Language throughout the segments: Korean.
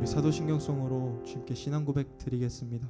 우리 사도신경송으로 주님께 신앙 고백 드리겠습니다.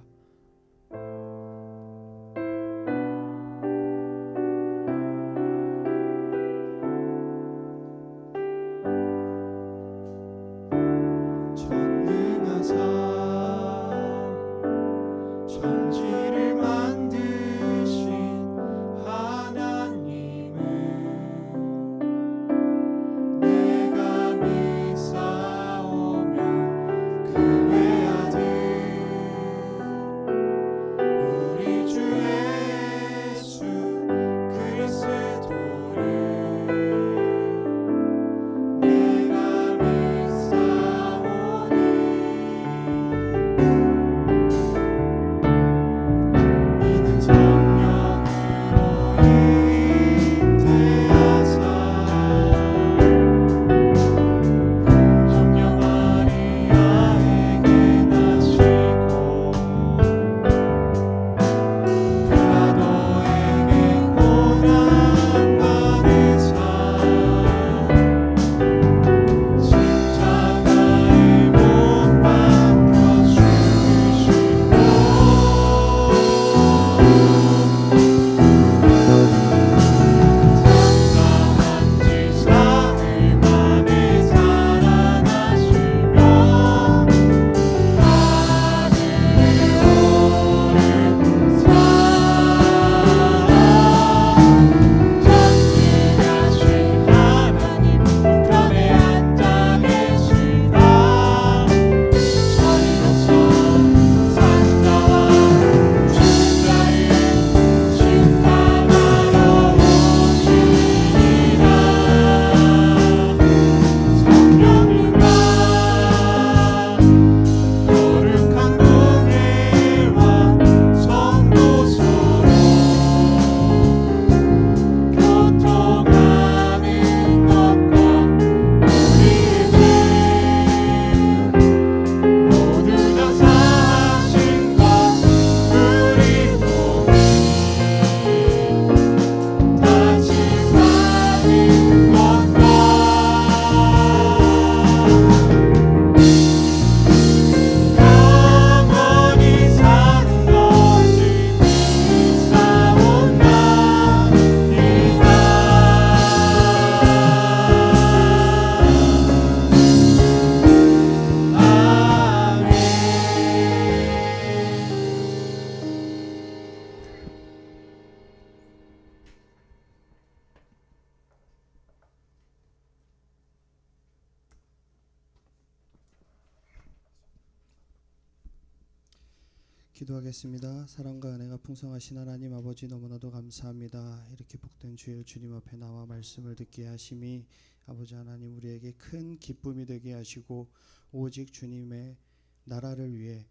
기도하겠습니다. 사랑과 은혜가 풍성하신 하나님 아버지, 너무나도 감사합니다. 이렇게 복된 주일 주님 앞에 나와 말씀을 듣게 하심이 아버지 하나님 우리에게 큰 기쁨이 되게 하시고, 오직 주님의 나라를 위해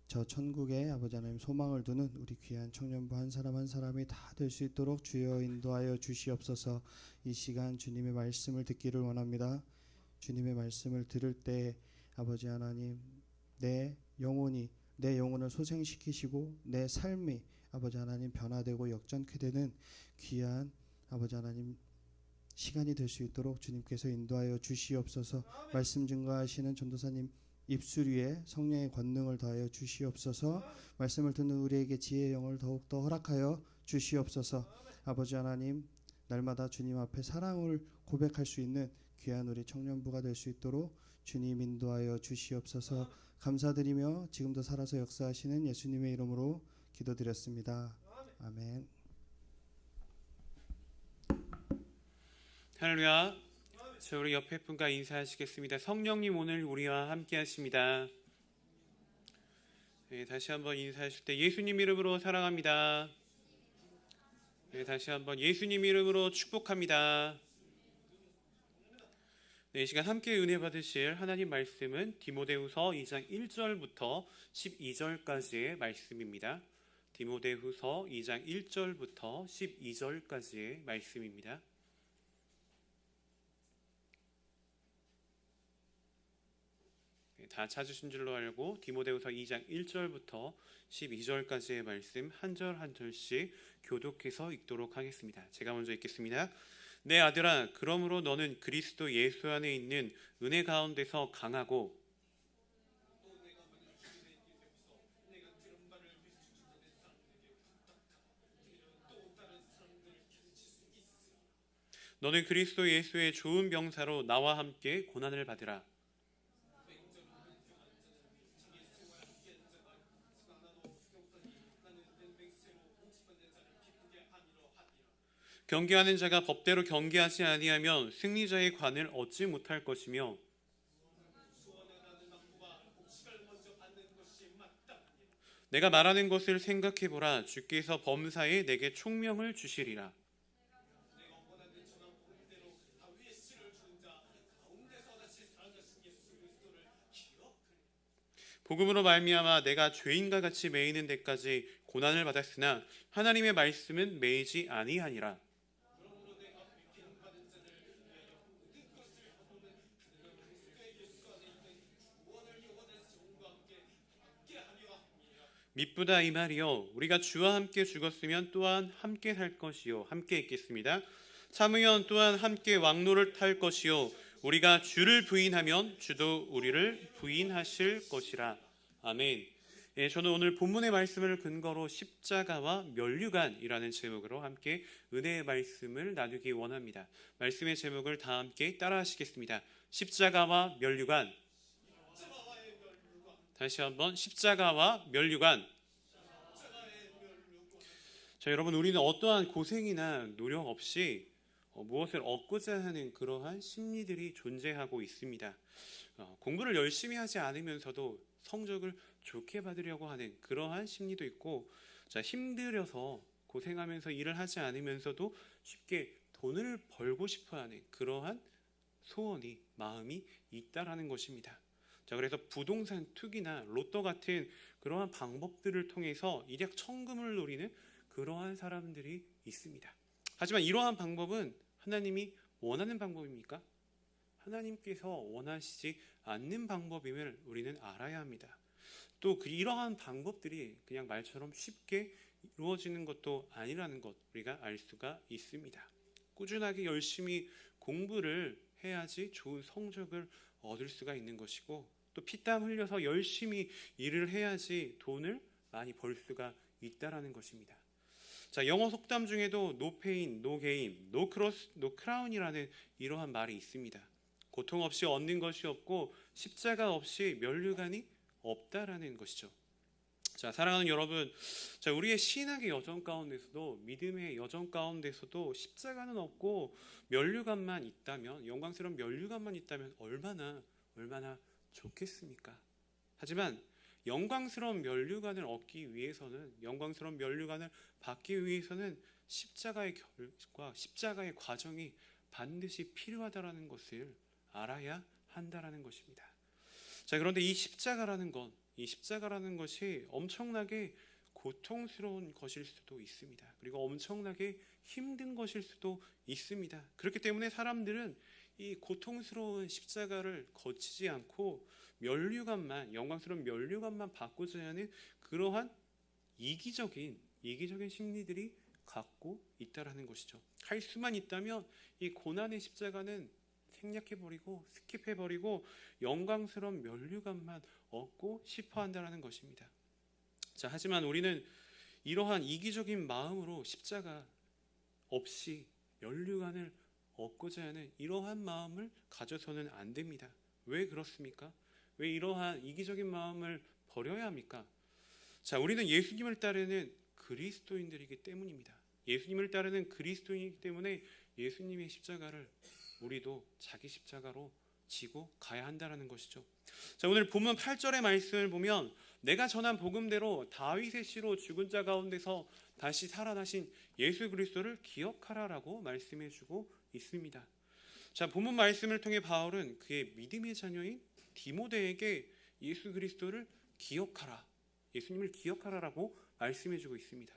저 천국에 아버지 하나님 소망을 두는 우리 귀한 청년부 한 사람 한 사람이 다 될 수 있도록 주여 인도하여 주시옵소서. 이 시간 주님의 말씀을 듣기를 원합니다. 주님의 말씀을 들을 때 아버지 하나님 내 영혼을 소생시키시고 내 삶이 아버지 하나님 변화되고 역전케 되는 귀한 아버지 하나님 시간이 될 수 있도록 주님께서 인도하여 주시옵소서. 말씀 증거하시는 전도사님 입술 위에 성령의 권능을 더하여 주시옵소서. 말씀을 듣는 우리에게 지혜의 영을 더욱더 허락하여 주시옵소서. 아버지 하나님 날마다 주님 앞에 사랑을 고백할 수 있는 귀한 우리 청년부가 될 수 있도록 주님 인도하여 주시옵소서. 감사드리며 지금도 살아서 역사하시는 예수님의 이름으로 기도드렸습니다. 아멘. 할렐루야. 저 우리 옆에 분과 인사하시겠습니다. 성령님 오늘 우리와 함께 하십니다. 네, 다시 한번 인사하실 때 예수님 이름으로 사랑합니다. 네, 다시 한번 예수님 이름으로 축복합니다. 네, 이 시간 함께 은혜 받으실 하나님 말씀은 디모데후서 2장 1절부터 12절까지의 말씀입니다. 디모데후서 2장 1절부터 12절까지의 말씀입니다. 다 찾으신 줄로 알고 디모데후서 2장 1절부터 12절까지의 말씀 한 절 한 절씩 교독해서 읽도록 하겠습니다. 제가 먼저 읽겠습니다. 내 아들아, 그러므로 너는 그리스도 예수 안에 있는 은혜 가운데서 강하고 너는 그리스도 예수의 좋은 병사로 나와 함께 고난을 받으라. 경계하는 자가 법대로 경계하지 아니하면 승리자의 관을 얻지 못할 것이며 내가 말하는 것을 생각해 보라. 주께서 범사에 내게 총명을 주시리라. 복음으로 말미암아 내가 죄인과 같이 매이는 데까지 고난을 받았으나 하나님의 말씀은 매이지 아니하니라. 미쁘다 이 말이요 우리가 주와 함께 죽었으면 또한 함께 살 것이요 함께 있겠습니다. 참으면 또한 함께 왕노를 탈 것이요 우리가 주를 부인하면 주도 우리를 부인하실 것이라. 아멘. 예, 저는 오늘 본문의 말씀을 근거로 십자가와 면류관이라는 제목으로 함께 은혜의 말씀을 나누기 원합니다. 말씀의 제목을 다 함께 따라하시겠습니다. 십자가와 면류관. 다시 한번 십자가와 면류관. 자, 여러분 우리는 어떠한 고생이나 노력 없이 무엇을 얻고자 하는 그러한 심리들이 존재하고 있습니다. 공부를 열심히 하지 않으면서도 성적을 좋게 받으려고 하는 그러한 심리도 있고, 자, 힘들어서 고생하면서 일을 하지 않으면서도 쉽게 돈을 벌고 싶어하는 그러한 소원이 마음이 있다라는 것입니다. 자, 그래서 부동산 투기나 로또 같은 그러한 방법들을 통해서 일약 천금을 노리는 그러한 사람들이 있습니다. 하지만 이러한 방법은 하나님이 원하는 방법입니까? 하나님께서 원하시지 않는 방법임을 우리는 알아야 합니다. 또 이러한 방법들이 그냥 말처럼 쉽게 이루어지는 것도 아니라는 것 우리가 알 수가 있습니다. 꾸준하게 열심히 공부를 해야지 좋은 성적을 얻을 수가 있는 것이고, 또 피땀 흘려서 열심히 일을 해야지 돈을 많이 벌 수가 있다라는 것입니다. 자, 영어 속담 중에도 no pain, no gain, no cross, no crown이라는 이러한 말이 있습니다. 고통 없이 얻는 것이 없고 십자가 없이 면류관이 없다라는 것이죠. 자, 사랑하는 여러분, 자, 우리의 신학의 여정 가운데서도, 믿음의 여정 가운데서도 십자가는 없고 면류관만 있다면, 영광스러운 면류관만 있다면 얼마나 좋겠습니까? 하지만 영광스러운 면류관을 얻기 위해서는, 영광스러운 면류관을 받기 위해서는 십자가의 결과, 십자가의 과정이 반드시 필요하다라는 것을 알아야 한다라는 것입니다. 자, 그런데 이 십자가라는 것이 엄청나게 고통스러운 것일 수도 있습니다. 그리고 엄청나게 힘든 것일 수도 있습니다. 그렇기 때문에 사람들은 이 고통스러운 십자가를 거치지 않고 면류관만, 영광스러운 면류관만 받고자 하는 그러한 이기적인 심리들이 갖고 있다라는 것이죠. 할 수만 있다면 이 고난의 십자가는 생략해버리고 스킵해버리고 영광스러운 면류관만 얻고 싶어한다라는 것입니다. 자, 하지만 우리는 이러한 이기적인 마음으로 십자가 없이 면류관을 얻고자 하는 이러한 마음을 가져서는 안 됩니다. 왜 그렇습니까? 왜 이러한 이기적인 마음을 버려야 합니까? 자, 우리는 예수님을 따르는 그리스도인들이기 때문입니다. 예수님을 따르는 그리스도인이기 때문에 예수님의 십자가를 우리도 자기 십자가로 지고 가야 한다는 것이죠. 자, 오늘 본문 8절의 말씀을 보면 내가 전한 복음대로 다윗의 씨로 죽은 자 가운데서 다시 살아나신 예수 그리스도를 기억하라라고 말씀해주고 있습니다. 자, 본문 말씀을 통해 바울은 그의 믿음의 자녀인 디모데에게 예수 그리스도를 기억하라, 예수님을 기억하라라고 말씀해주고 있습니다.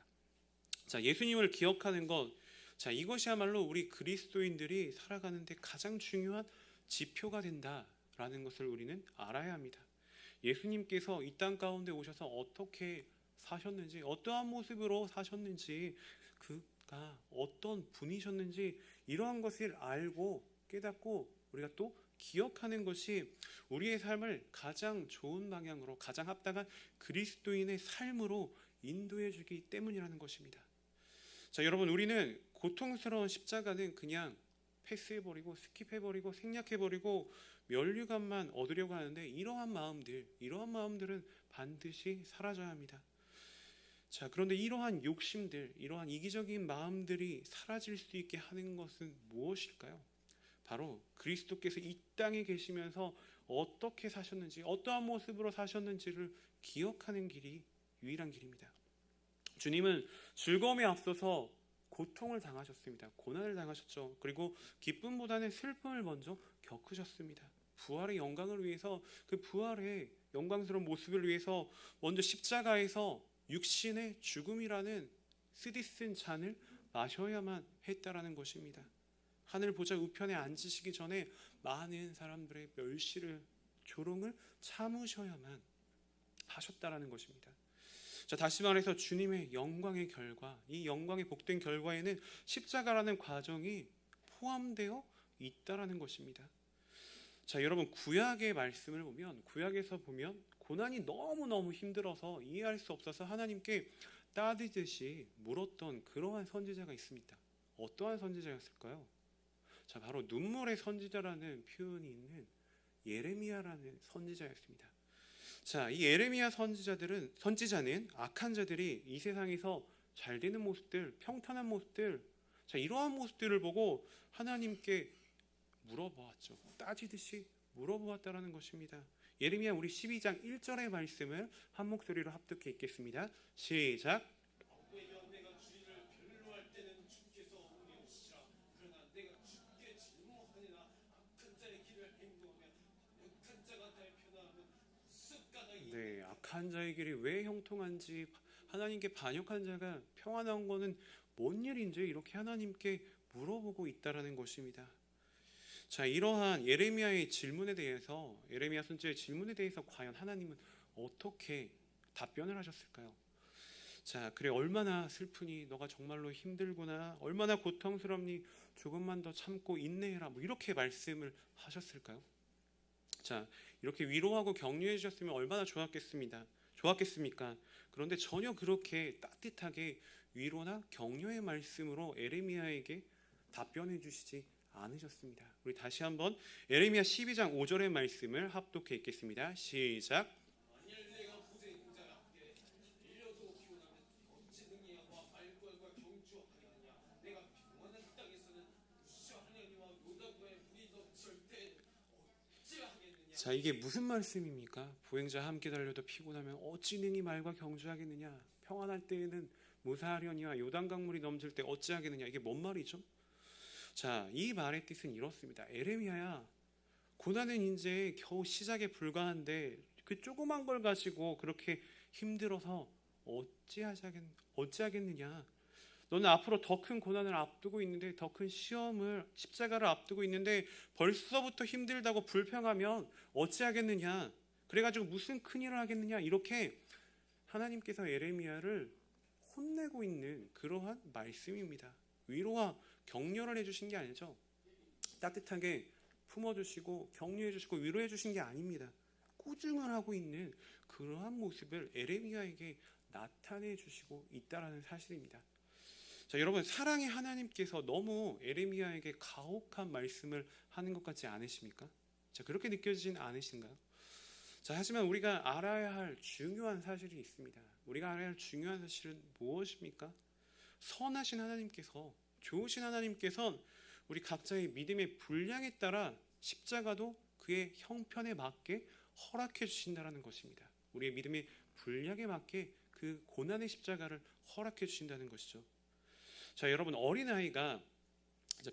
자, 예수님을 기억하는 것, 자, 이것이야말로 우리 그리스도인들이 살아가는데 가장 중요한 지표가 된다라는 것을 우리는 알아야 합니다. 예수님께서 이 땅 가운데 오셔서 어떻게 사셨는지, 어떠한 모습으로 사셨는지, 그가 어떤 분이셨는지 이러한 것을 알고 깨닫고 우리가 또 기억하는 것이 우리의 삶을 가장 좋은 방향으로, 가장 합당한 그리스도인의 삶으로 인도해 주기 때문이라는 것입니다. 자, 여러분, 우리는 고통스러운 십자가는 그냥 패스해버리고 스킵해버리고 생략해버리고 면류관만 얻으려고 하는데 이러한 마음들은 반드시 사라져야 합니다. 자, 그런데 이러한 욕심들, 이러한 이기적인 마음들이 사라질 수 있게 하는 것은 무엇일까요? 바로 그리스도께서 이 땅에 계시면서 어떻게 사셨는지, 어떠한 모습으로 사셨는지를 기억하는 길이 유일한 길입니다. 주님은 즐거움에 앞서서 고통을 당하셨습니다. 고난을 당하셨죠. 그리고 기쁨보다는 슬픔을 먼저 겪으셨습니다. 부활의 영광을 위해서, 그 부활의 영광스러운 모습을 위해서 먼저 십자가에서 육신의 죽음이라는 쓰디쓴 잔을 마셔야만 했다라는 것입니다. 하늘 보좌 우편에 앉으시기 전에 많은 사람들의 멸시를, 조롱을 참으셔야만 하셨다라는 것입니다. 자, 다시 말해서 주님의 영광의 결과, 이 영광의 복된 결과에는 십자가라는 과정이 포함되어 있다라는 것입니다. 자, 여러분, 구약의 말씀을 보면, 구약에서 보면 고난이 너무너무 힘들어서 이해할 수 없어서 하나님께 따지듯이 물었던 그러한 선지자가 있습니다. 어떠한 선지자였을까요? 자, 바로 눈물의 선지자라는 표현이 있는 예레미야라는 선지자였습니다. 자, 이 예레미야 선지자는 악한 자들이 이 세상에서 잘 되는 모습들, 평탄한 모습들, 자, 이러한 모습들을 보고 하나님께 물어보았죠. 따지듯이 물어보았다라는 것입니다. 예레미야 우리 12장 1절의 말씀을 한 목소리로 합독해 읽겠습니다. 시작. 네, 악한 자의 길이 왜 형통한지, 하나님께 반역한 자가 평안한 것은 뭔 일인지 이렇게 하나님께 물어보고 있다라는 것입니다. 자, 이러한 예레미야의 질문에 대해서, 예레미야 선지자의 질문에 대해서 과연 하나님은 어떻게 답변을 하셨을까요? 자, 그래, 얼마나 슬프니, 너가 정말로 힘들구나, 얼마나 고통스럽니, 조금만 더 참고 인내해라, 뭐 이렇게 말씀을 하셨을까요? 자, 이렇게 위로하고 격려해 주셨으면 얼마나 좋았겠습니까? 그런데 전혀 그렇게 따뜻하게 위로나 격려의 말씀으로 예레미야에게 답변해 주시지 않으셨습니다. 우리 다시 한번 예레미야 12장 5절의 말씀을 합독해 읽겠습니다. 시작. 자, 이게 무슨 말씀입니까? 보행자 함께 달려도 피곤하면 어찌 능히 말과 경주하겠느냐? 평안할 때에는 무사하려니와 요단강물이 넘칠 때 어찌하겠느냐? 이게 뭔 말이죠? 자, 이 말의 뜻은 이렇습니다. 예레미야야, 고난은 이제 겨우 시작에 불과한데 그 조그만 걸 가지고 그렇게 힘들어서 어찌하겠느냐? 너는 앞으로 더 큰 고난을 앞두고 있는데, 더 큰 시험을, 십자가를 앞두고 있는데 벌써부터 힘들다고 불평하면 어찌하겠느냐? 그래가지고 무슨 큰일을 하겠느냐? 이렇게 하나님께서 예레미야를 혼내고 있는 그러한 말씀입니다. 위로와 격려를 해주신 게 아니죠. 따뜻하게 품어주시고 격려해주시고 위로해주신 게 아닙니다. 꾸중을 하고 있는 그러한 모습을 예레미야에게 나타내주시고 있다는 사실입니다. 자, 여러분, 사랑의 하나님께서 너무 예레미야에게 가혹한 말씀을 하는 것 같지 않으십니까? 자, 그렇게 느껴지진 않으신가요? 자, 하지만 우리가 알아야 할 중요한 사실이 있습니다. 우리가 알아야 할 중요한 사실은 무엇입니까? 선하신 하나님께서, 좋으신 하나님께서는 우리 각자의 믿음의 분량에 따라 십자가도 그의 형편에 맞게 허락해 주신다는 것입니다. 우리의 믿음의 분량에 맞게 그 고난의 십자가를 허락해 주신다는 것이죠. 자, 여러분, 어린아이가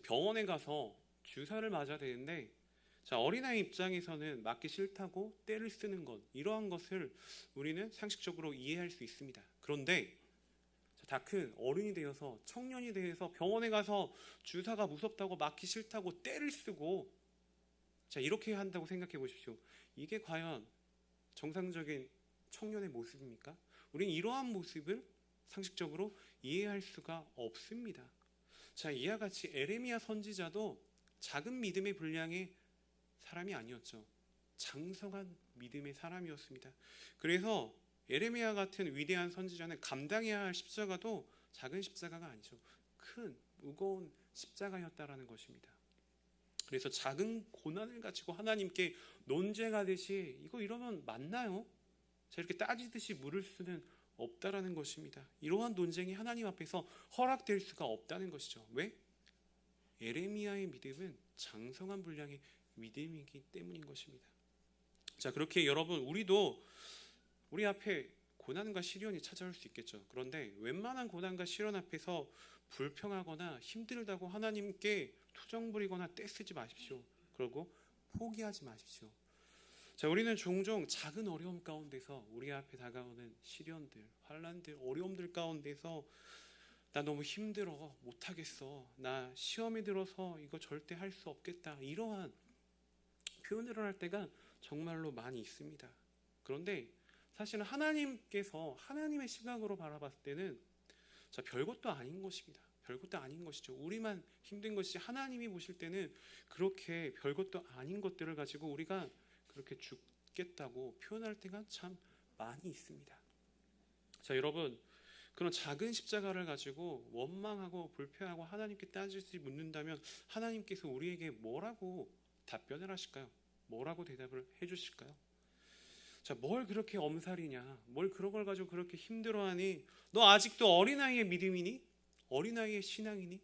병원에 가서 주사를 맞아야 되는데, 자, 어린아이 입장에서는 맞기 싫다고 떼를 쓰는 것, 이러한 것을 우리는 상식적으로 이해할 수 있습니다. 그런데 다 큰 어른이 되어서, 청년이 되어서 병원에 가서 주사가 무섭다고 맞기 싫다고 떼를 쓰고, 자, 이렇게 한다고 생각해 보십시오. 이게 과연 정상적인 청년의 모습입니까? 우리는 이러한 모습을 상식적으로 이해할 수가 없습니다. 자, 이와 같이 예레미야 선지자도 작은 믿음의 분량의 사람이 아니었죠. 장성한 믿음의 사람이었습니다. 그래서 예레미야 같은 위대한 선지자는 감당해야 할 십자가도 작은 십자가가 아니죠. 큰 무거운 십자가였다라는 것입니다. 그래서 작은 고난을 가지고 하나님께 논쟁하듯이 이거 이러면 맞나요? 자, 이렇게 따지듯이 물을 수는 없다라는 것입니다. 이러한 논쟁이 하나님 앞에서 허락될 수가 없다는 것이죠. 왜? 예레미야의 믿음은 장성한 분량의 믿음이기 때문인 것입니다. 자, 그렇게 여러분 우리도 우리 앞에 고난과 시련이 찾아올 수 있겠죠. 그런데 웬만한 고난과 시련 앞에서 불평하거나 힘들다고 하나님께 투정 부리거나 떼쓰지 마십시오. 그리고 포기하지 마십시오. 자, 우리는 종종 작은 어려움 가운데서 우리 앞에 다가오는 시련들, 환난들, 어려움들 가운데서 나 너무 힘들어, 못하겠어, 나 시험에 들어서 이거 절대 할 수 없겠다, 이러한 표현을 할 때가 정말로 많이 있습니다. 그런데 사실은 하나님께서 하나님의 시각으로 바라봤을 때는 자, 별것도 아닌 것입니다. 별것도 아닌 것이죠. 우리만 힘든 것이 하나님이 보실 때는 그렇게 별것도 아닌 것들을 가지고 우리가 그렇게 죽겠다고 표현할 때가 참 많이 있습니다. 자, 여러분, 그런 작은 십자가를 가지고 원망하고 불평하고 하나님께 따지지 묻는다면 하나님께서 우리에게 뭐라고 답변을 하실까요? 뭐라고 대답을 해주실까요? 자, 뭘 그렇게 엄살이냐? 뭘 그런 걸 가지고 그렇게 힘들어하니? 너 아직도 어린아이의 믿음이니? 어린아이의 신앙이니?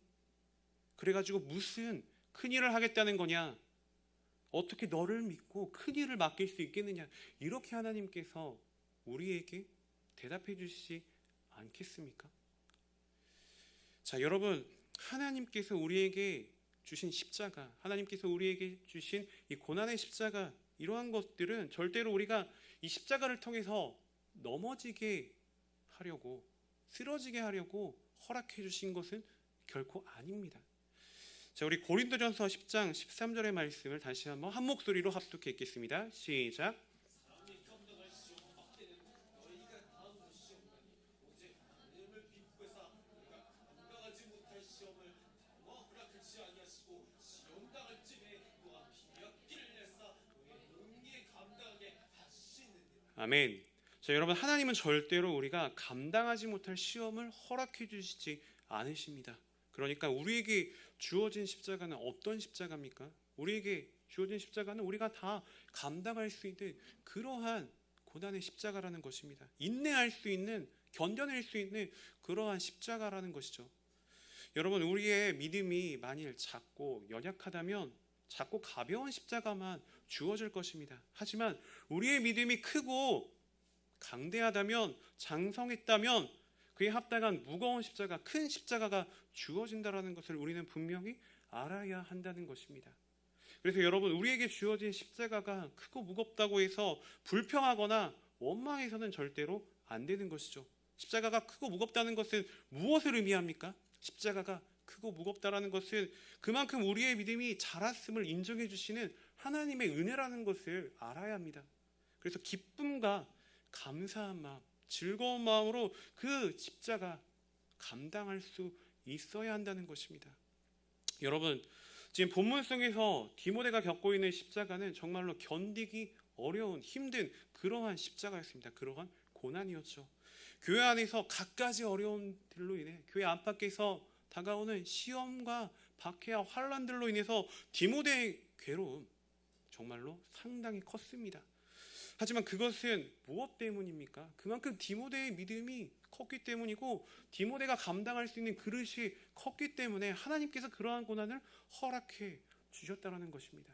그래가지고 무슨 큰일을 하겠다는 거냐? 어떻게 너를 믿고 큰일을 맡길 수 있겠느냐? 이렇게 하나님께서 우리에게 대답해 주시지 않겠습니까? 자, 여러분, 하나님께서 우리에게 주신 십자가, 하나님께서 우리에게 주신 이 고난의 십자가, 이러한 것들은 절대로 우리가 이 십자가를 통해서 넘어지게 하려고, 쓰러지게 하려고 허락해 주신 것은 결코 아닙니다. 자, 우리 고린도전서 10장 13절의 말씀을 다시 한번 한 목소리로 합독해 읽겠습니다. 시작. 아멘. 자, 여러분, 하나님은 절대로 우리가 감당하지 못할 시험을 허락해 주시지 않으십니다. 그러니까 우리에게 주어진 십자가는 어떤 십자가입니까? 우리에게 주어진 십자가는 우리가 다 감당할 수 있는 그러한 고난의 십자가라는 것입니다. 인내할 수 있는, 견뎌낼 수 있는 그러한 십자가라는 것이죠. 여러분, 우리의 믿음이 만일 작고 연약하다면 작고 가벼운 십자가만 주어질 것입니다. 하지만 우리의 믿음이 크고 강대하다면, 장성했다면 그에 합당한 무거운 십자가, 큰 십자가가 주어진다는 것을 우리는 분명히 알아야 한다는 것입니다. 그래서 여러분, 우리에게 주어진 십자가가 크고 무겁다고 해서 불평하거나 원망해서는 절대로 안 되는 것이죠. 십자가가 크고 무겁다는 것은 무엇을 의미합니까? 십자가가 크고 무겁다라는 것은 그만큼 우리의 믿음이 자랐음을 인정해 주시는 하나님의 은혜라는 것을 알아야 합니다. 그래서 기쁨과 감사한 마음, 즐거운 마음으로 그 십자가 감당할 수 있어야 한다는 것입니다. 여러분, 지금 본문 속에서 디모데가 겪고 있는 십자가는 정말로 견디기 어려운, 힘든 그러한 십자가였습니다. 그러한 고난이었죠. 교회 안에서 갖가지 어려움들로 인해, 교회 안팎에서 다가오는 시험과 박해와 환난들로 인해서 디모데의 괴로움 정말로 상당히 컸습니다. 하지만 그것은 무엇 때문입니까? 그만큼 디모데의 믿음이 컸기 때문이고 디모데가 감당할 수 있는 그릇이 컸기 때문에 하나님께서 그러한 고난을 허락해 주셨다는 것입니다.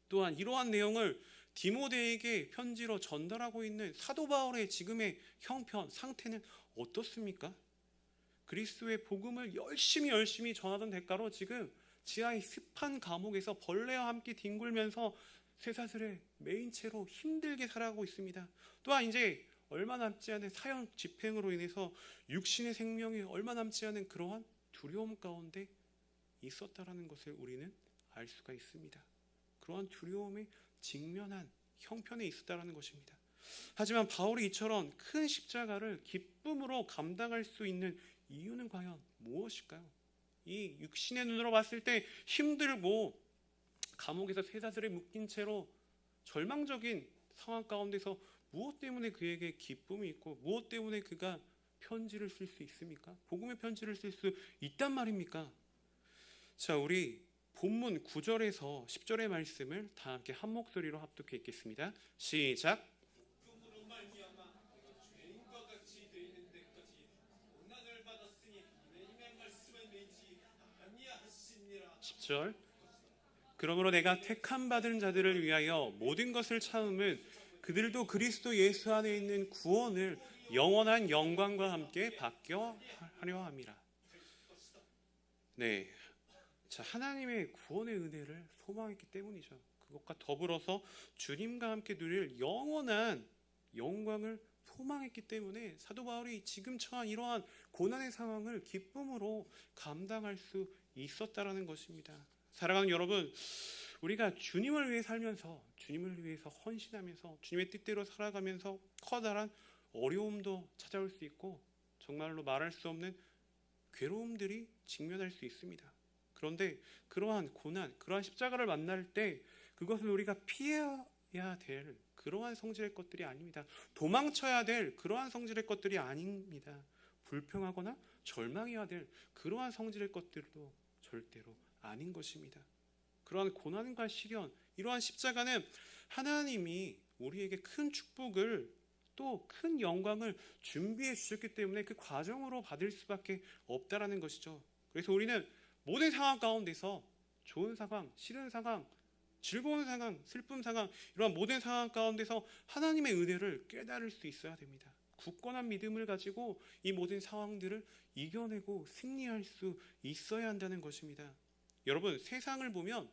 또한 이러한 내용을 디모데에게 편지로 전달하고 있는 사도 바울의 지금의 형편, 상태는 어떻습니까? 그리스도의 복음을 열심히 전하던 대가로 지금 지하의 습한 감옥에서 벌레와 함께 뒹굴면서 쇠사슬에 매인 채로 힘들게 살아가고 있습니다. 또한 이제 얼마 남지 않은 사형 집행으로 인해서 육신의 생명이 얼마 남지 않은 그러한 두려움 가운데 있었다라는 것을 우리는 알 수가 있습니다. 그러한 두려움에 직면한 형편에 있었다라는 것입니다. 하지만 바울이 이처럼 큰 십자가를 기쁨으로 감당할 수 있는 이유는 과연 무엇일까요? 이 육신의 눈으로 봤을 때 힘들고 감옥에서 쇠사슬에 묶인 채로 절망적인 상황 가운데서 무엇 때문에 그에게 기쁨이 있고 무엇 때문에 그가 편지를 쓸 수 있습니까? 복음의 편지를 쓸 수 있단 말입니까? 자, 우리 본문 9절에서 10절의 말씀을 다 함께 한 목소리로 합독해 읽겠습니다. 시작. (10절) 그러므로 내가 택함 받은 자들을 위하여 모든 것을 참음은 그들도 그리스도 예수 안에 있는 구원을 영원한 영광과 함께 받게 하려 함이라. 네, 자, 하나님의 구원의 은혜를 소망했기 때문이죠. 그것과 더불어서 주님과 함께 누릴 영원한 영광을 소망했기 때문에 사도 바울이 지금 처한 이러한 고난의 상황을 기쁨으로 감당할 수 있었다라는 것입니다. 사랑하는 여러분, 우리가 주님을 위해 살면서, 주님을 위해서 헌신하면서, 주님의 뜻대로 살아가면서 커다란 어려움도 찾아올 수 있고 정말로 말할 수 없는 괴로움들이 직면할 수 있습니다. 그런데 그러한 고난, 그러한 십자가를 만날 때 그것은 우리가 피해야 될 그러한 성질의 것들이 아닙니다. 도망쳐야 될 그러한 성질의 것들이 아닙니다. 불평하거나 절망해야 될 그러한 성질의 것들도 절대로 아닌 것입니다. 그러한 고난과 시련, 이러한 십자가는 하나님이 우리에게 큰 축복을 또 큰 영광을 준비해 주셨기 때문에 그 과정으로 받을 수밖에 없다라는 것이죠. 그래서 우리는 모든 상황 가운데서 좋은 상황, 싫은 상황, 즐거운 상황, 슬픈 상황, 이러한 모든 상황 가운데서 하나님의 은혜를 깨달을 수 있어야 됩니다. 굳건한 믿음을 가지고 이 모든 상황들을 이겨내고 승리할 수 있어야 한다는 것입니다. 여러분, 세상을 보면,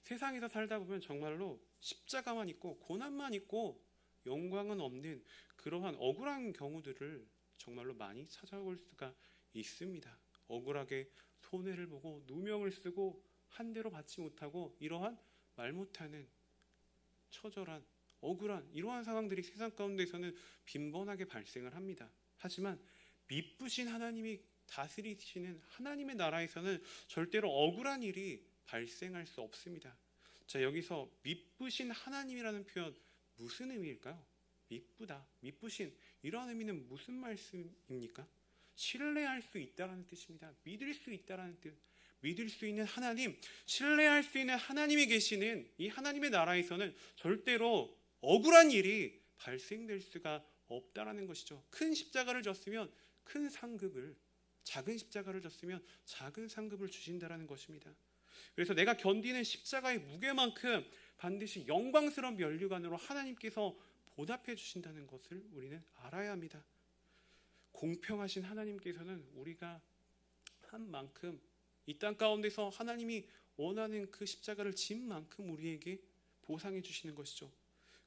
세상에서 살다 보면 정말로 십자가만 있고 고난만 있고 영광은 없는 그러한 억울한 경우들을 정말로 많이 찾아볼 수가 있습니다. 억울하게 손해를 보고 누명을 쓰고 한 대로 받지 못하고 이러한 말 못하는 처절한 억울한 이러한 상황들이 세상 가운데서는 빈번하게 발생을 합니다. 하지만 미쁘신 하나님이 다스리시는 하나님의 나라에서는 절대로 억울한 일이 발생할 수 없습니다. 자, 여기서 미쁘신 하나님이라는 표현 무슨 의미일까요? 미쁘다, 미쁘신, 이러한 의미는 무슨 말씀입니까? 신뢰할 수 있다라는 뜻입니다. 믿을 수 있다라는 뜻. 믿을 수 있는 하나님, 신뢰할 수 있는 하나님이 계시는 이 하나님의 나라에서는 절대로 억울한 일이 발생될 수가 없다라는 것이죠. 큰 십자가를 졌으면 큰 상급을, 작은 십자가를 졌으면 작은 상급을 주신다라는 것입니다. 그래서 내가 견디는 십자가의 무게만큼 반드시 영광스러운 면류관으로 하나님께서 보답해 주신다는 것을 우리는 알아야 합니다. 공평하신 하나님께서는 우리가 한 만큼 이 땅 가운데서 하나님이 원하는 그 십자가를 진 만큼 우리에게 보상해 주시는 것이죠.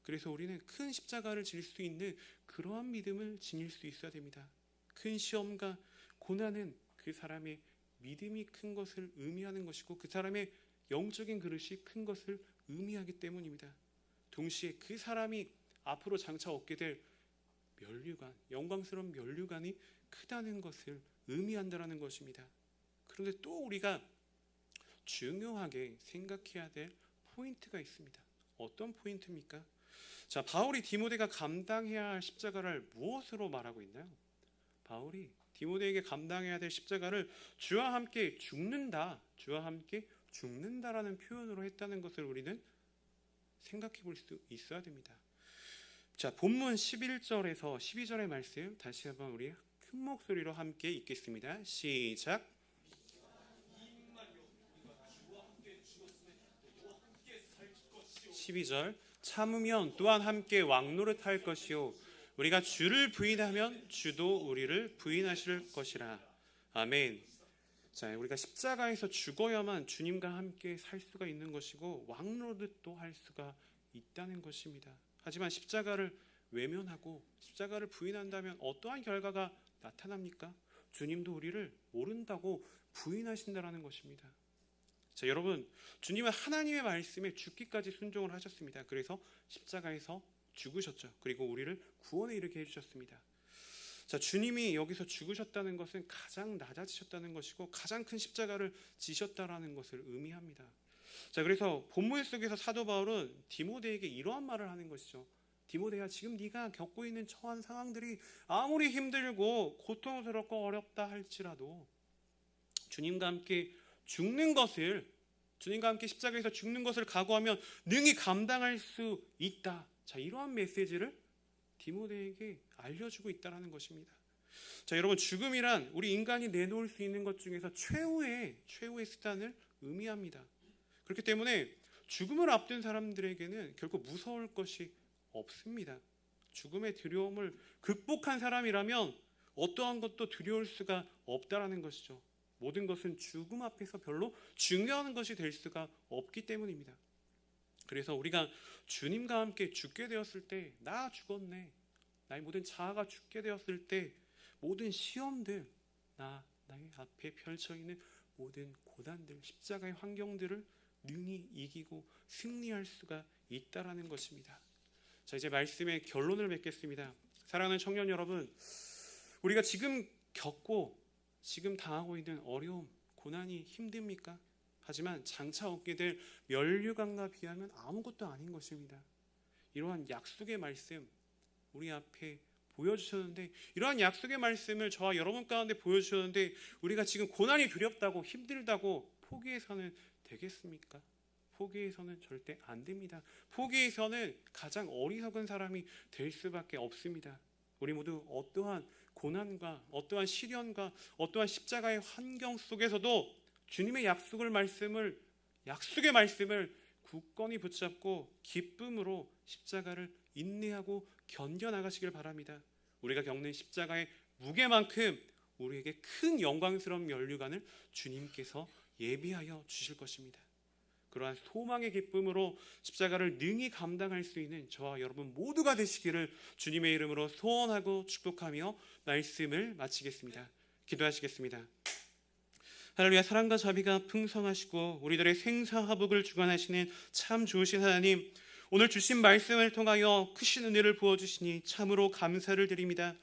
그래서 우리는 큰 십자가를 질 수 있는 그러한 믿음을 지닐 수 있어야 됩니다. 큰 시험과 고난은 그 사람의 믿음이 큰 것을 의미하는 것이고 그 사람의 영적인 그릇이 큰 것을 의미하기 때문입니다. 동시에 그 사람이 앞으로 장차 얻게 될 면류관, 영광스러운 면류관이 크다는 것을 의미한다는 것입니다. 그런데 또 우리가 중요하게 생각해야 될 포인트가 있습니다. 어떤 포인트입니까? 자, 바울이 디모데가 감당해야 할 십자가를 무엇으로 말하고 있나요? 바울이 디모데에게 감당해야 될 십자가를 주와 함께 죽는다, 주와 함께 죽는다라는 표현으로 했다는 것을 우리는 생각해 볼 수 있어야 됩니다. 자, 본문 11절에서 12절의 말씀 다시 한번 우리 큰 목소리로 함께 읽겠습니다. 시작. 12절 참으면 또한 함께 왕노릇할 것이요 우리가 주를 부인하면 주도 우리를 부인하실 것이라. 아멘. 자, 우리가 십자가에서 죽어야만 주님과 함께 살 수가 있는 것이고 왕노릇도 할 수가 있다는 것입니다. 하지만 십자가를 외면하고 십자가를 부인한다면 어떠한 결과가 나타납니까? 주님도 우리를 모른다고 부인하신다라는 것입니다. 자, 여러분, 주님은 하나님의 말씀에 죽기까지 순종을 하셨습니다. 그래서 십자가에서 죽으셨죠. 그리고 우리를 구원에 이르게 해주셨습니다. 자, 주님이 여기서 죽으셨다는 것은 가장 낮아지셨다는 것이고 가장 큰 십자가를 지셨다라는 것을 의미합니다. 자, 그래서 본문 속에서 사도 바울은 디모데에게 이러한 말을 하는 것이죠. 디모데야, 지금 네가 겪고 있는 처한 상황들이 아무리 힘들고 고통스럽고 어렵다 할지라도 주님과 함께 죽는 것을, 주님과 함께 십자가에서 죽는 것을 각오하면 능히 감당할 수 있다. 자, 이러한 메시지를 디모데에게 알려주고 있다는 것입니다. 자, 여러분, 죽음이란 우리 인간이 내놓을 수 있는 것 중에서 최후의 수단을 의미합니다. 그렇기 때문에 죽음을 앞둔 사람들에게는 결코 무서울 것이 없습니다. 죽음의 두려움을 극복한 사람이라면 어떠한 것도 두려울 수가 없다라는 것이죠. 모든 것은 죽음 앞에서 별로 중요한 것이 될 수가 없기 때문입니다. 그래서 우리가 주님과 함께 죽게 되었을 때, 나 죽었네, 나의 모든 자아가 죽게 되었을 때 모든 시험들, 나의 앞에 펼쳐있는 모든 고난들, 십자가의 환경들을 능히 이기고 승리할 수가 있다라는 것입니다. 자, 이제 말씀의 결론을 맺겠습니다. 사랑하는 청년 여러분, 우리가 지금 겪고 지금 당하고 있는 어려움, 고난이 힘듭니까? 하지만 장차 얻게 될 면류관과 비하면 아무것도 아닌 것입니다. 이러한 약속의 말씀 우리 앞에 보여주셨는데, 이러한 약속의 말씀을 저와 여러분 가운데 보여주셨는데, 우리가 지금 고난이 두렵다고 힘들다고 포기해서는 되겠습니까? 포기해서는 절대 안 됩니다. 포기해서는 가장 어리석은 사람이 될 수밖에 없습니다. 우리 모두 어떠한 고난과 어떠한 시련과 어떠한 십자가의 환경 속에서도 주님의 약속의 말씀을 굳건히 붙잡고 기쁨으로 십자가를 인내하고 견뎌나가시길 바랍니다. 우리가 겪는 십자가의 무게만큼 우리에게 큰 영광스러운 면류관을 주님께서 예비하여 주실 것입니다. 그러한 소망의 기쁨으로 십자가를 능히 감당할 수 있는 저와 여러분 모두가 되시기를 주님의 이름으로 소원하고 축복하며 말씀을 마치겠습니다. 기도하시겠습니다. 할렐루야. 사랑과 자비가 풍성하시고 우리들의 생사화복을 주관하시는 참 좋으신 하나님, 오늘 주신 말씀을 통하여 크신 은혜를 부어주시니 참으로 감사를 드립니다.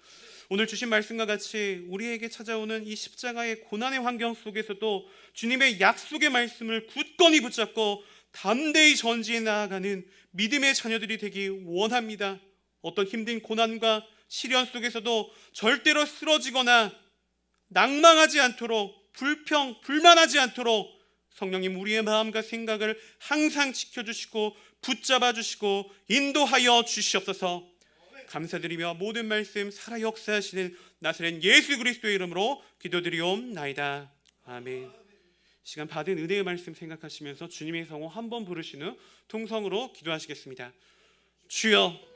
오늘 주신 말씀과 같이 우리에게 찾아오는 이 십자가의 고난의 환경 속에서도 주님의 약속의 말씀을 굳건히 붙잡고 담대히 전진해 나아가는 믿음의 자녀들이 되기 원합니다. 어떤 힘든 고난과 시련 속에서도 절대로 쓰러지거나 낭망하지 않도록, 불만하지 않도록 성령님 우리의 마음과 생각을 항상 지켜주시고 붙잡아 주시고 인도하여 주시옵소서. 감사드리며 모든 말씀 살아 역사하시는 나사렛 예수 그리스도의 이름으로 기도드리옵나이다. 아멘. 시간 받은 은혜의 말씀 생각하시면서 주님의 성호 한 번 부르신 후 통성으로 기도하시겠습니다. 주여.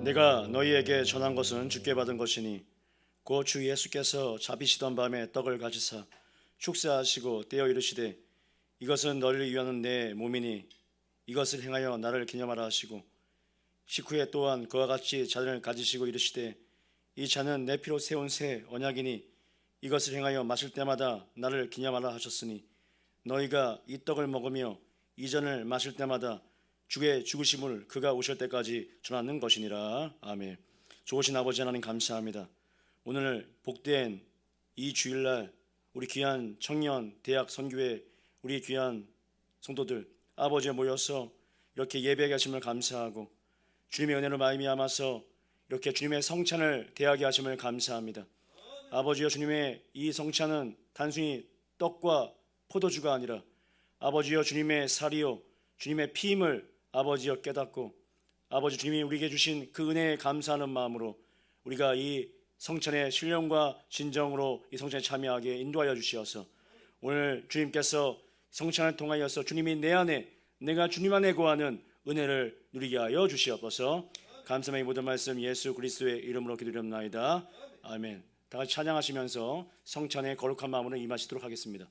내가 너희에게 전한 것은 주께 받은 것이니 곧 주 예수께서 잡히시던 밤에 떡을 가지사 축사하시고 떼어 이르시되 이것은 너희를 위하는 내 몸이니 이것을 행하여 나를 기념하라 하시고 식후에 또한 그와 같이 잔을 가지시고 이르시되 이 잔은 내 피로 세운 새 언약이니 이것을 행하여 마실 때마다 나를 기념하라 하셨으니 너희가 이 떡을 먹으며 이 잔을 마실 때마다 주의 죽으심을 그가 오실 때까지 전하는 것이니라. 아멘. 좋으신 아버지 하나님 감사합니다. 오늘 복된 이 주일날 우리 귀한 청년 대학 선교회 우리 귀한 성도들 아버지에 모여서 이렇게 예배하게 하심을 감사하고 주님의 은혜로 말미암아서 이렇게 주님의 성찬을 대하게 하심을 감사합니다. 아버지여, 주님의 이 성찬은 단순히 떡과 포도주가 아니라 아버지여 주님의 살이요 주님의 피임을 아버지여 깨닫고 아버지 주님이 우리에게 주신 그 은혜에 감사하는 마음으로 우리가 이 성찬의 신령과 진정으로 이 성찬에 참여하게 인도하여 주시어서 오늘 주님께서 성찬을 통하여서 주님이 내 안에 내가 주님 안에 거하는 은혜를 누리게 하여 주시옵소서. 감사의 모든 말씀 예수 그리스도의 이름으로 기도드립나이다. 아멘. 다 같이 찬양하시면서 성찬의 거룩한 마음으로 임하시도록 하겠습니다.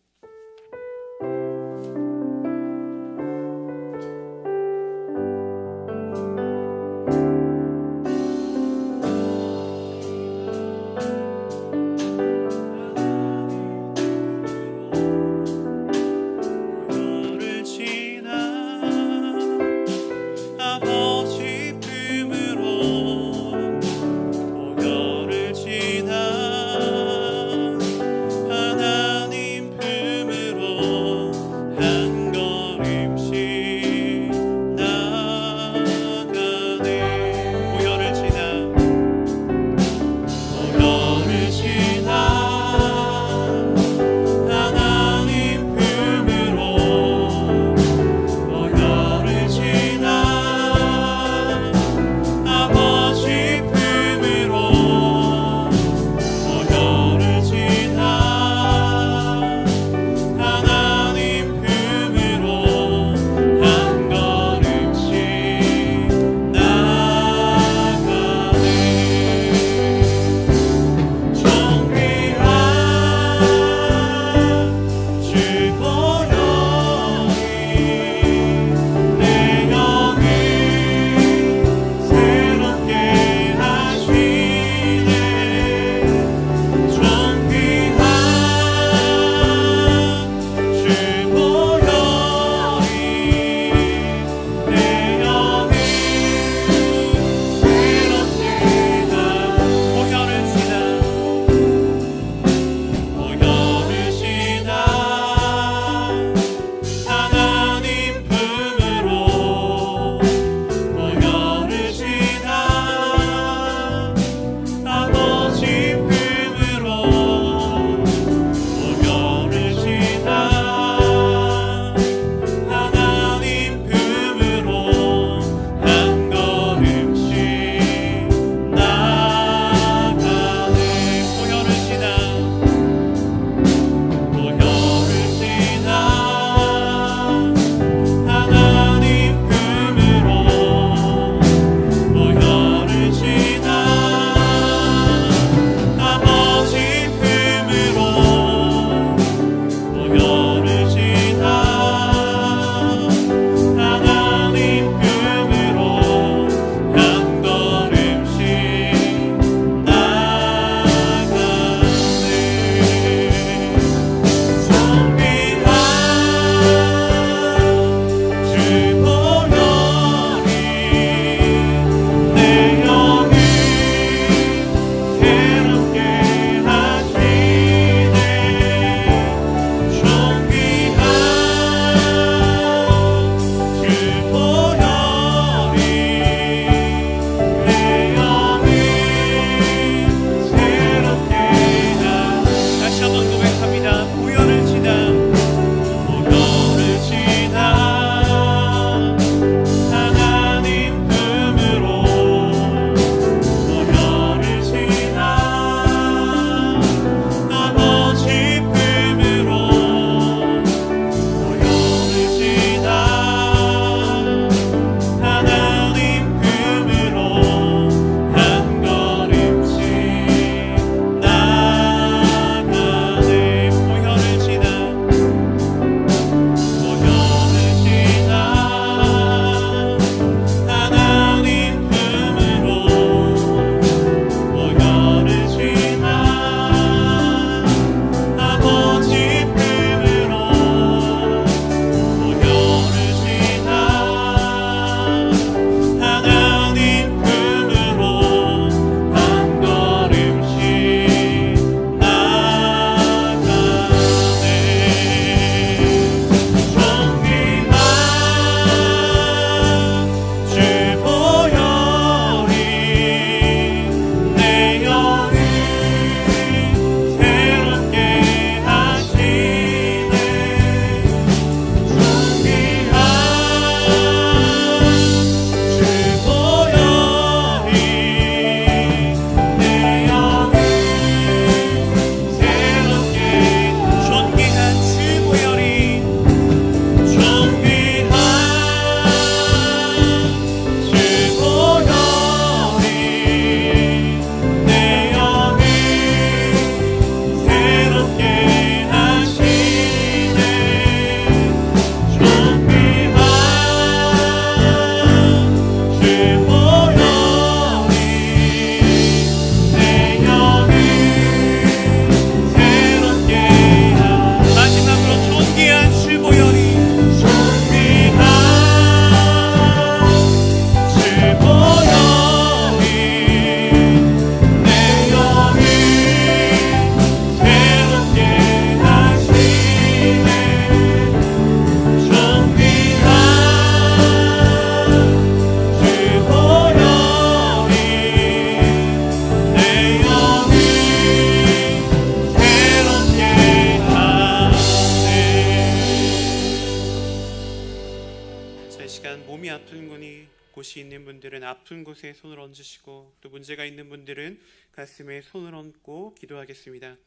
분들은 아픈 곳에 손을 얹으시고 또 문제가 있는 분들은 가슴에 손을 얹고 기도하겠습니다.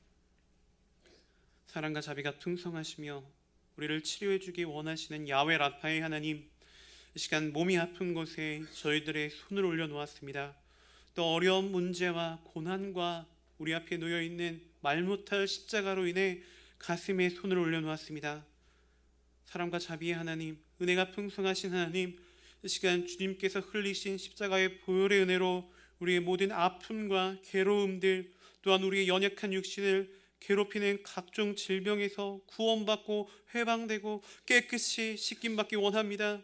사랑과 자비가 풍성하시며 우리를 치료해 주기 원하시는 야훼 라파의 하나님, 이 시간 몸이 아픈 곳에 저희들의 손을 올려놓았습니다. 또 어려운 문제와 고난과 우리 앞에 놓여있는 말 못할 십자가로 인해 가슴에 손을 올려놓았습니다. 사랑과 자비의 하나님, 은혜가 풍성하신 하나님, 이 시간 주님께서 흘리신 십자가의 보혈의 은혜로 우리의 모든 아픔과 괴로움들, 또한 우리의 연약한 육신을 괴롭히는 각종 질병에서 구원받고 회방되고 깨끗이 씻김받기 원합니다.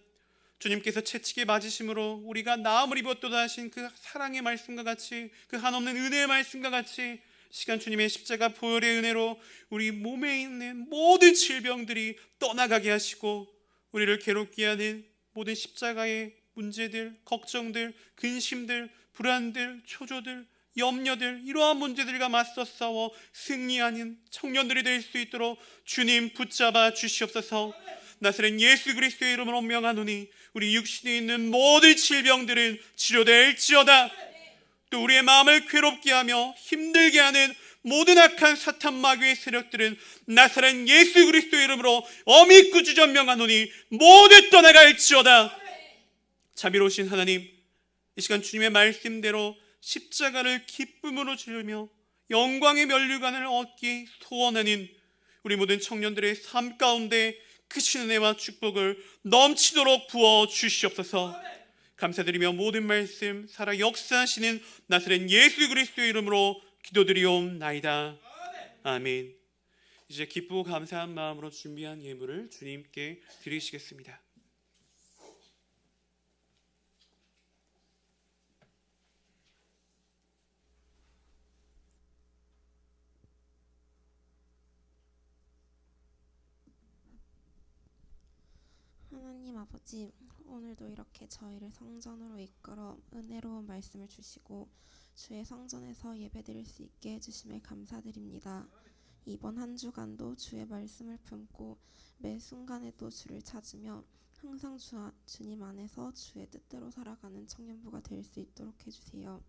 주님께서 채찍에 맞으심으로 우리가 나음을 입었도다 하신 그 사랑의 말씀과 같이, 그 한없는 은혜의 말씀과 같이 시간 주님의 십자가 보혈의 은혜로 우리 몸에 있는 모든 질병들이 떠나가게 하시고 우리를 괴롭게 하는 모든 십자가의 문제들, 걱정들, 근심들, 불안들, 초조들, 염려들, 이러한 문제들과 맞서 싸워 승리하는 청년들이 될 수 있도록 주님 붙잡아 주시옵소서. 나사렛 예수 그리스도의 이름으로 명하노니 우리 육신에 있는 모든 질병들은 치료될지어다. 또 우리의 마음을 괴롭게 하며 힘들게 하는 모든 악한 사탄 마귀의 세력들은 나사렛 예수 그리스도의 이름으로 어미 꾸짖어 명하노니 모두 떠나갈지어다. 자비로우신 하나님, 이 시간 주님의 말씀대로 십자가를 기쁨으로 지르며 영광의 면류관을 얻기 소원하는 우리 모든 청년들의 삶 가운데 크신 은혜와 축복을 넘치도록 부어 주시옵소서. 감사드리며 모든 말씀 살아 역사하시는 나사렛 예수 그리스도의 이름으로 기도드리옵나이다. 아멘. 이제 기쁘고 감사한 마음으로 준비한 예물을 주님께 드리시겠습니다. 하나님 아버지, 오늘도 이렇게 저희를 성전으로 이끌어 은혜로운 말씀을 주시고 주의 성전에서 예배드릴 수 있게 해주심에 감사드립니다. 이번 한 주간도 주의 말씀을 품고 매 순간에도 주를 찾으며 항상 주님 안에서 주의 뜻대로 살아가는 청년부가 될 수 있도록 해주세요.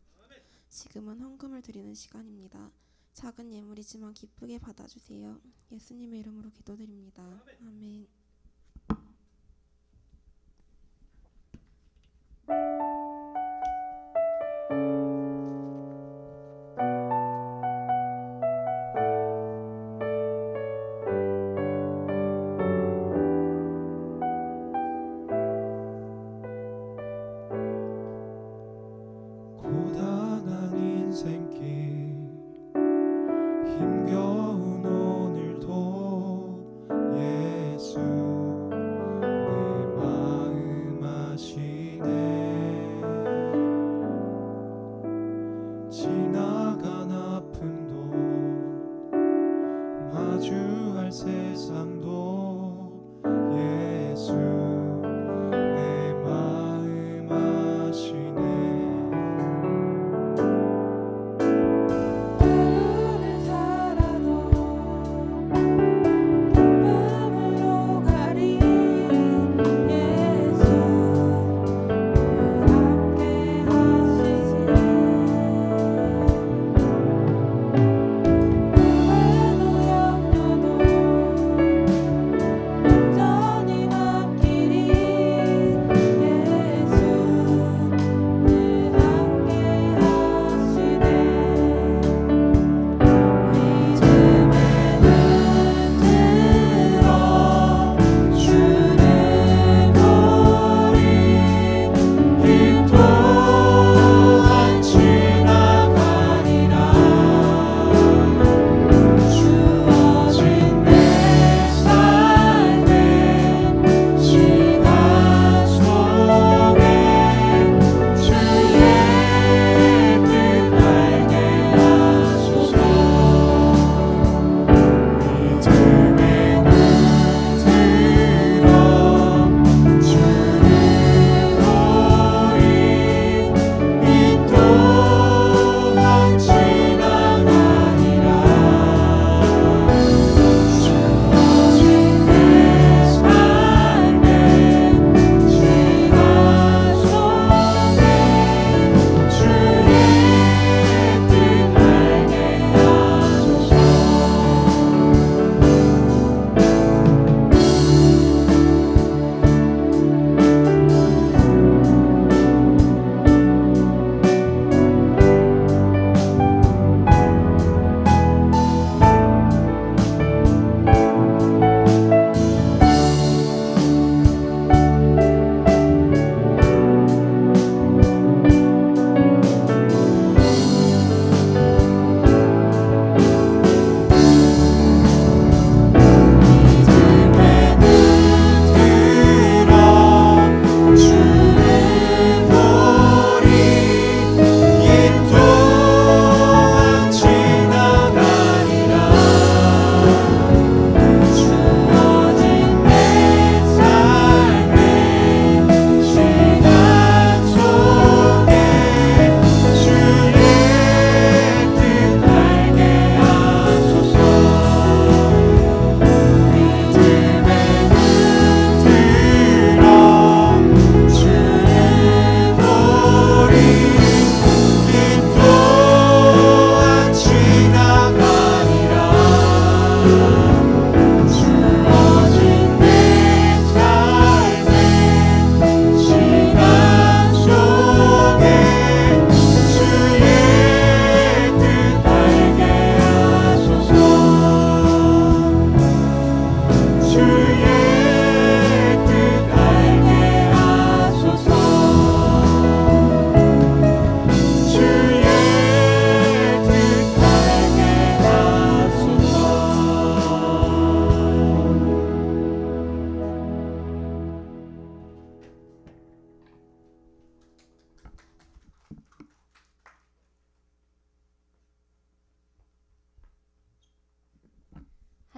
지금은 헌금을 드리는 시간입니다. 작은 예물이지만 기쁘게 받아주세요. 예수님의 이름으로 기도드립니다. 아멘. 고단한 인생길 힘겨운 오늘도 예수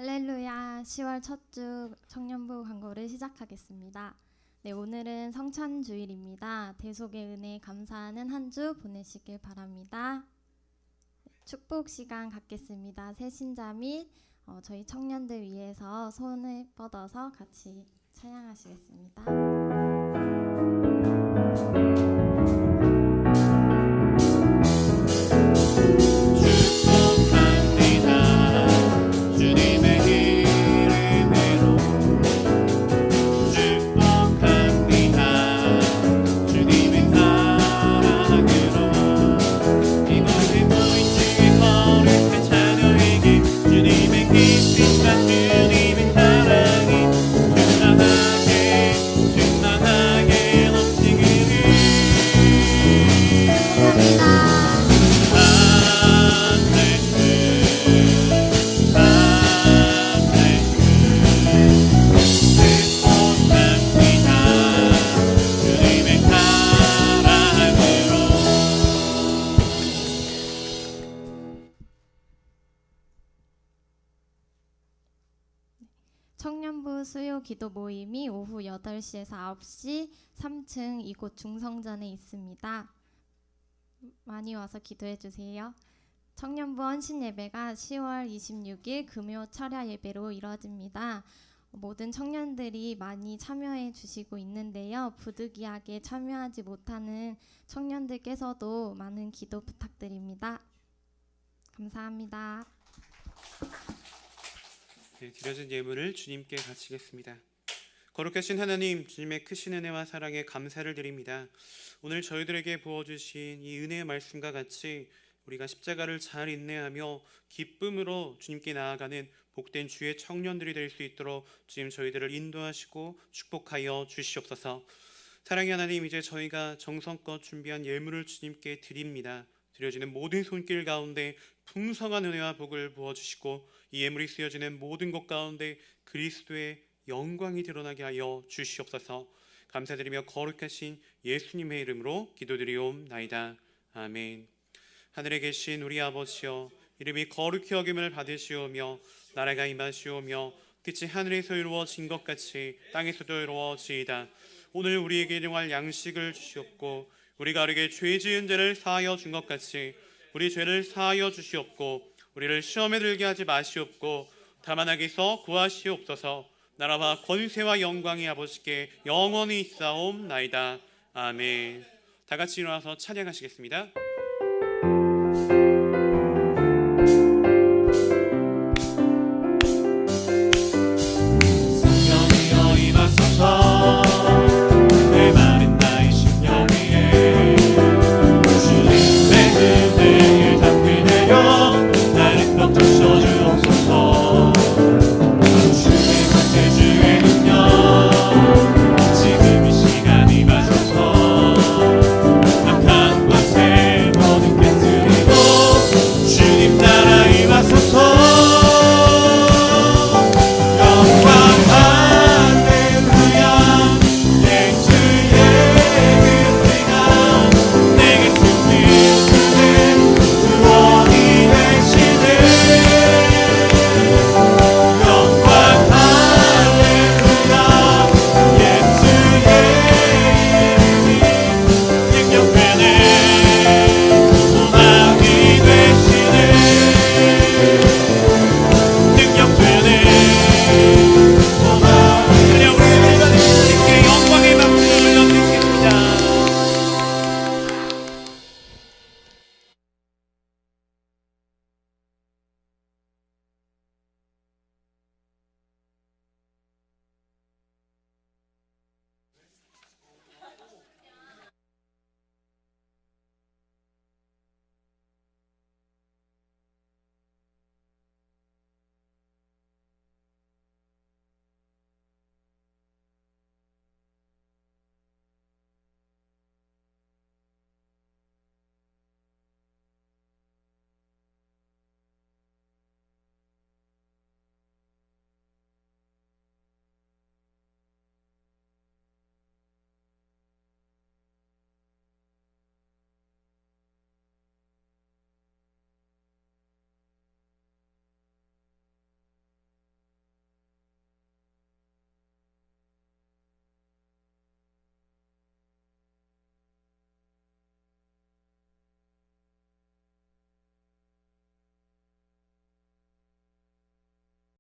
할렐루야. 10월 첫 주 청년부 광고를 시작하겠습니다. 네, 오늘은 성찬주일입니다. 대속의 은혜에 감사하는 한 주 보내시길 바랍니다. 축복 시간 갖겠습니다. 새신자 및 저희 청년들 위해서 손을 뻗어서 같이 찬양하시겠습니다. 청년부 수요 기도 모임이 오후 8시에서 9시 3층 이곳 중성전에 있습니다. 많이 와서 기도해 주세요. 청년부 헌신 예배가 10월 26일 금요 철야 예배로 이루어집니다. 모든 청년들이 많이 참여해 주시고 있는데요. 부득이하게 참여하지 못하는 청년들께서도 많은 기도 부탁드립니다. 감사합니다. 네, 드려진 예물을 주님께 바치겠습니다. 거룩하신 하나님, 주님의 크신 은혜와 사랑에 감사를 드립니다. 오늘 저희들에게 부어주신 이 은혜의 말씀과 같이 우리가 십자가를 잘 인내하며 기쁨으로 주님께 나아가는 복된 주의 청년들이 될 수 있도록 주님 저희들을 인도하시고 축복하여 주시옵소서. 사랑의 하나님, 이제 저희가 정성껏 준비한 예물을 주님께 드립니다. 드려지는 모든 손길 가운데 풍성한 은혜와 복을 부어주시고 이 예물이 쓰여지는 모든 것 가운데 그리스도의 영광이 드러나게 하여 주시옵소서. 감사드리며 거룩하신 예수님의 이름으로 기도드리옵나이다. 아멘. 하늘에 계신 우리 아버지여, 이름이 거룩히 여김을 받으시오며 나라가 임하시오며 뜻이 하늘에서 이루어진 것 같이 땅에서도 이루어지이다. 오늘 우리에게 일용할 양식을 주시옵고 우리가 우리에게 죄 지은 자를 사하여 준 것 같이 우리 죄를 사하여 주시옵고 우리를 시험에 들게 하지 마시옵고 다만 악에서 구하시옵소서. 나라와 권세와 영광이 아버지께 영원히 있사옵나이다. 아멘. 다 같이 일어나서 찬양하시겠습니다.